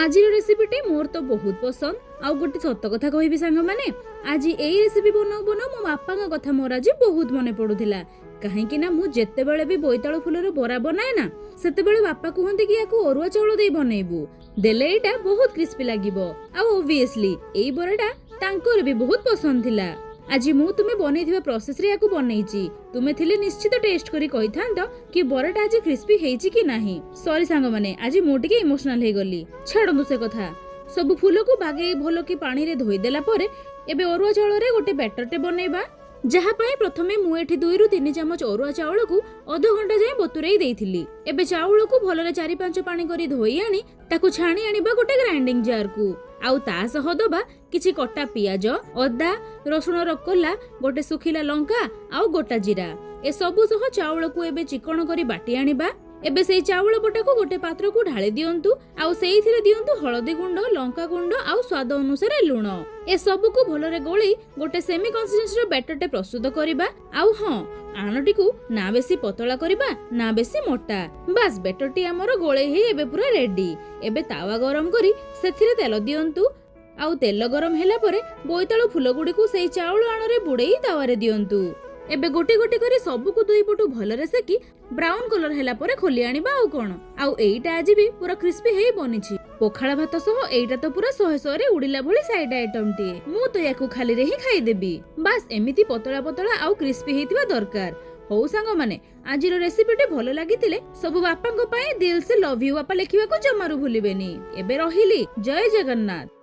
आज रेसिपीटी मोर तो बहुत पसंद। आउ गोटे सत कथा कहबी सांग माने, आज एई रेसिपी बनाऊ बनाऊ मो बापा कथा मोर आज बहुत मन पड़ुथिला। कहीं ना मु जेते बेले भी बोईतालु फुलर बरा बनाए ना, सेते बेले बापा कहते कि याकू अरुआ चाउल दे बनैबू, देले एटा बहुत क्रिस्पी लागिबो। आ ओबियसली एई बराटा तांकर भी बहुत पसंद थिला। आज मु तुमे बनैथिबा प्रोसेस रे याकू बनैची, तुमे थिले निश्चित टेस्ट करी कहि थांत कि बराटा आज क्रिस्पी हेची कि नाही। सॉरी सांग माने, आज मु टिके इमोशनल हे गली। छाडंतु से कथा। सब फूल को बागे भलो कि पानी रे धोई देला परे एबे अरुआ चाउल रे गोटे बैटर टे बनैबा। जहा पाई प्रथमे मु एठी 2 रु 3 चमच अरुआ चाउल को आधा घंटा जाय बतुरई देइथिली। एबे चाउल को भलो रे 4-5 पानी करी धोई आनी ताकू छाणी आनिबा गोटे ग्राइंडिंग जार को। आउ ता सह दबा किछि कटा पियाज, अदा, रसुण रकोला, गोटे सुखिला लंका आउ गोटा जीरा। ए सबु सह चाउल को एबे चिकन करी बाटी आनिबा। एबे सेई चाउल बटा को गोटे पात्र को ढाली दियंतु। आउ सेइथिरे दियंतु हळदी गुंड, लंका गुंड आउ स्वाद अनुसार लूण। ए सबु को भलरे गोली गोटे सेमी कंसिस्टेंसी रो बैटर टे प्रस्तुत करिबा। आउ हां, आणटी को ना बेसी पतला करिबा ना बेसी मोटा। बस बैटर टी हमर गोळे हे एबे पूरा रेडी। एबे तावा गरम करी सेथिरे तेल दियंतु। आउ तेल गरम हैला परे बोईतालु फूल गुडी को सेई चाउल आणरे बुडेई तावारे दियंतु। एबे गोटी गोटी करी सबु को दुई पटु भलरे सेकी ब्राउन कलर हैला परे खोली आनिबा। आउ कोन, आउ एईटा आज भी पूरा क्रिस्पी हेई बनिछि। पोखाळा भात सह एईटा तो पूरा 100 रे उडिला भली साइड आइटम टी। मु तो याकू खाली रे ही खाई देबी। बस एमिति पतळा पतळा आउ क्रिस्पी हेतिबा दरकार। हो सांग माने, आज रो रेसिपी टे भलो लागितिले सब बापा को पई दिल से लव यू बापा लेखिबा को जमारू भूलिबेनी। एबे रहिली, जय जगन्नाथ।